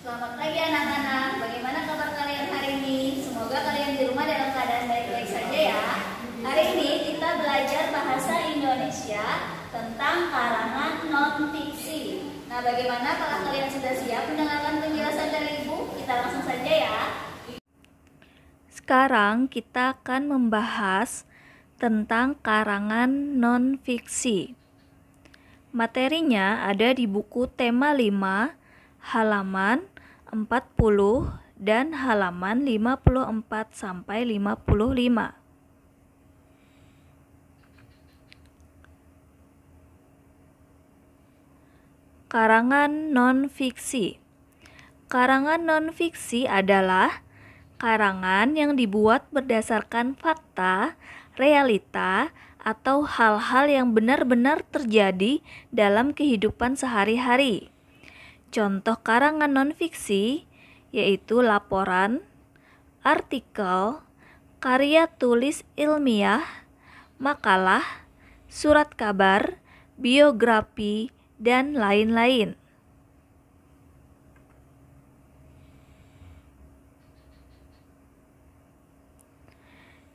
Selamat pagi anak-anak, bagaimana kabar kalian hari ini? Semoga kalian di rumah dalam keadaan baik-baik saja ya. Hari ini kita belajar bahasa Indonesia tentang karangan non-fiksi. Nah, bagaimana kalau kalian sudah siap mendengarkan penjelasan dari Ibu? Kita langsung saja ya. Sekarang kita akan membahas tentang karangan non-fiksi. Materinya ada di buku tema 5, halaman 40 dan halaman 54 sampai 55. Karangan non-fiksi. Karangan non-fiksi adalah karangan yang dibuat berdasarkan fakta, realita, atau hal-hal yang benar-benar terjadi dalam kehidupan sehari-hari. Contoh karangan non-fiksi yaitu laporan, artikel, karya tulis ilmiah, makalah, surat kabar, biografi, dan lain-lain.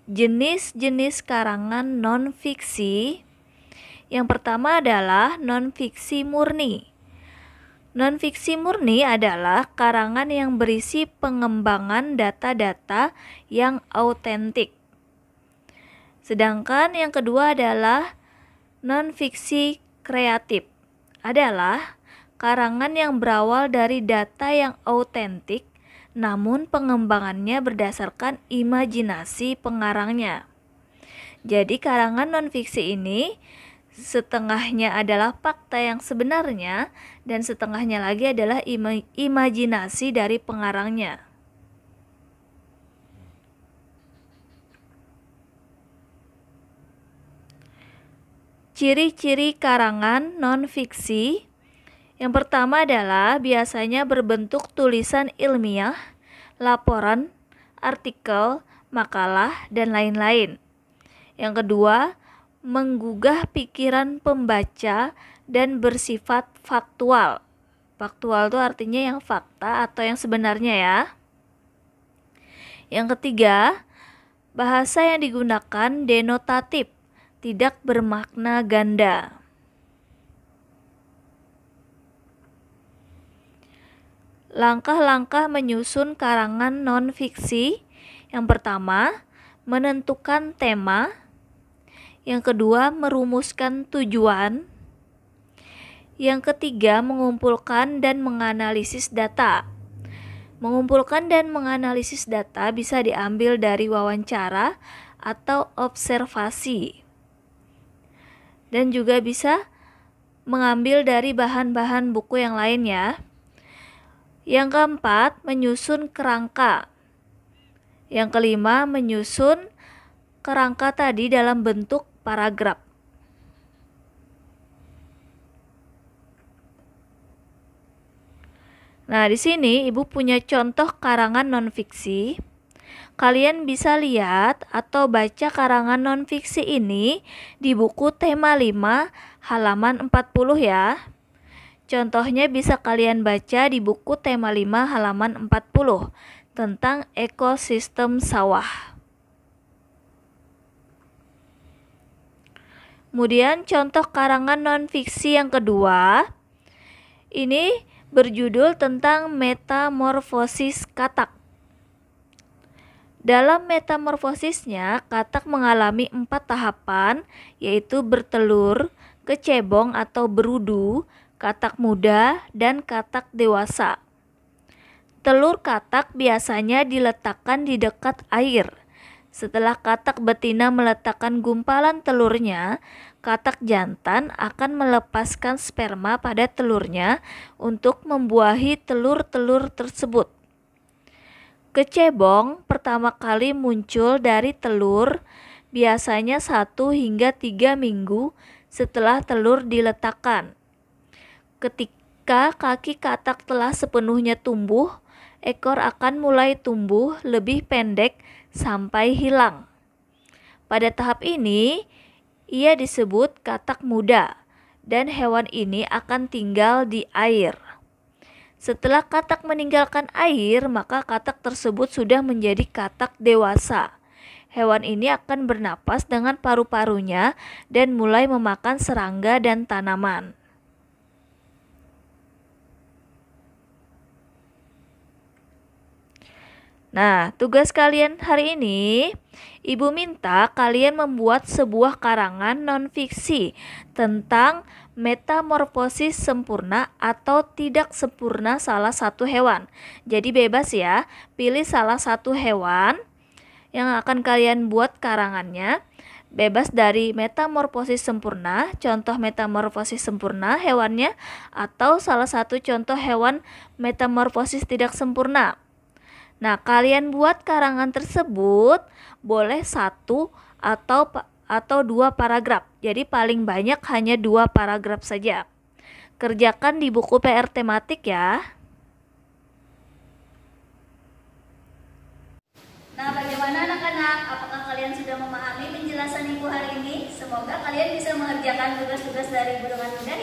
Jenis-jenis karangan non-fiksi. Yang pertama adalah non-fiksi murni. Non-fiksi murni adalah karangan yang berisi pengembangan data-data yang autentik. Sedangkan yang kedua adalah non-fiksi kreatif. Adalah karangan yang berawal dari data yang autentik, namun pengembangannya berdasarkan imajinasi pengarangnya. Jadi karangan non-fiksi ini setengahnya adalah fakta yang sebenarnya dan setengahnya lagi adalah imajinasi dari pengarangnya. Ciri-ciri karangan non-fiksi. Yang pertama adalah biasanya berbentuk tulisan ilmiah, laporan, artikel, makalah, dan lain-lain. Yang kedua, menggugah pikiran pembaca dan bersifat faktual. Faktual itu artinya yang fakta atau yang sebenarnya ya. Yang ketiga, bahasa yang digunakan denotatif, tidak bermakna ganda. Langkah-langkah menyusun karangan non-fiksi. Yang pertama, menentukan tema. Yang kedua, merumuskan tujuan. Yang ketiga, mengumpulkan dan menganalisis data. Mengumpulkan dan menganalisis data bisa diambil dari wawancara atau observasi. Dan juga bisa mengambil dari bahan-bahan buku yang lain ya. Yang keempat, menyusun kerangka. Yang kelima, menyusun kerangka tadi dalam bentuk paragraf. Nah, di sini Ibu punya contoh karangan non-fiksi. Kalian bisa lihat atau baca karangan non-fiksi ini di buku tema 5 halaman 40 ya. Contohnya bisa kalian baca di buku tema 5 halaman 40 tentang ekosistem sawah. Kemudian contoh karangan non-fiksi yang kedua, ini berjudul tentang metamorfosis katak. Dalam metamorfosisnya, katak mengalami 4 tahapan, yaitu bertelur, kecebong atau berudu, katak muda, dan katak dewasa. Telur katak biasanya diletakkan di dekat air. Setelah katak betina meletakkan gumpalan telurnya, katak jantan akan melepaskan sperma pada telurnya untuk membuahi telur-telur tersebut. Kecebong pertama kali muncul dari telur, biasanya 1 hingga 3 minggu setelah telur diletakkan. Ketika kaki katak telah sepenuhnya tumbuh, ekor akan mulai tumbuh lebih pendek sampai hilang. Pada tahap ini, ia disebut katak muda dan hewan ini akan tinggal di air. Setelah katak meninggalkan air, maka katak tersebut sudah menjadi katak dewasa. Hewan ini akan bernapas dengan paru-parunya dan mulai memakan serangga dan tanaman. Nah, tugas kalian hari ini, Ibu minta kalian membuat sebuah karangan non-fiksi tentang metamorfosis sempurna atau tidak sempurna salah satu hewan. Jadi bebas ya, pilih salah satu hewan yang akan kalian buat karangannya. Bebas dari metamorfosis sempurna, contoh metamorfosis sempurna hewannya, atau salah satu contoh hewan metamorfosis tidak sempurna. Nah, kalian buat karangan tersebut boleh 1 atau 2 paragraf. Jadi paling banyak hanya 2 paragraf saja. Kerjakan di buku PR tematik ya. Nah, bagaimana anak-anak? Apakah kalian sudah memahami penjelasan Ibu hari ini? Semoga kalian bisa mengerjakan tugas-tugas dari Ibu dengan mudah